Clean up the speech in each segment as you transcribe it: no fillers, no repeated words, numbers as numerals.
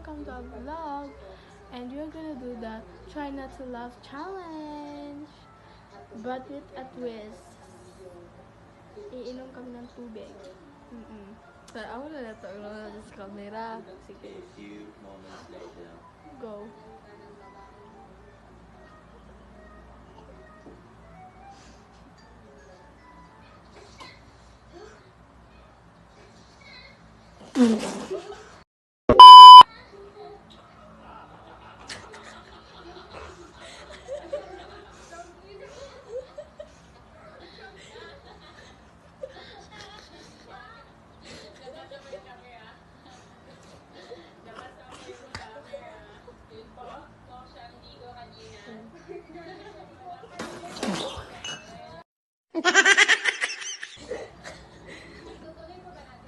welcome to our vlog. And we're gonna do the try not to laugh challenge, but with a twist. Iinom kami ng tubig. So, ako na nato sa camera. A few moments later. Go.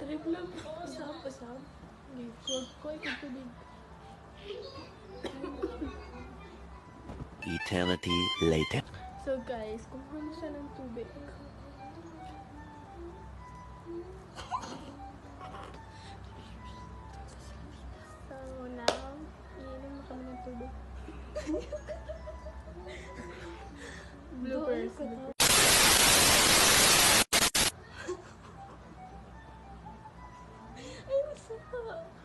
Trip lang. Usap. Koy tubig. Eternity later. So guys, kumuha na siya ng tubig. So now, iinom na kami ng tubig. Bloopers. Ay, masarap.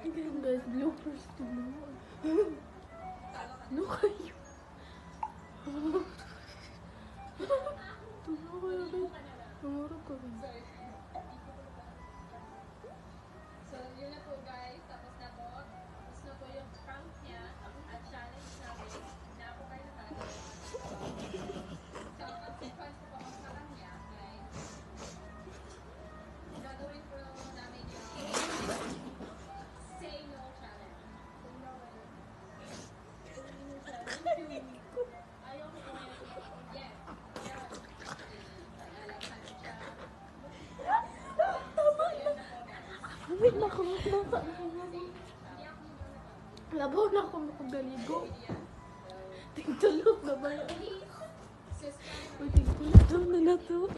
Again guys, bloopers to no kayo. Tulo kayo guys. Namurog ko rin. So, yun na po guys. Tapos na po. Tapos na po yung prank niya at challenge namin na ako kayo na tayo. So, consequence po ako sa kanya, guys. Gagawin po namin yung say no challenge. Ayaw ko po yun. Yes. Wait na ako. Labaw na ako makagaligo. Tingtulog na ba? Uy, tingtulog na to.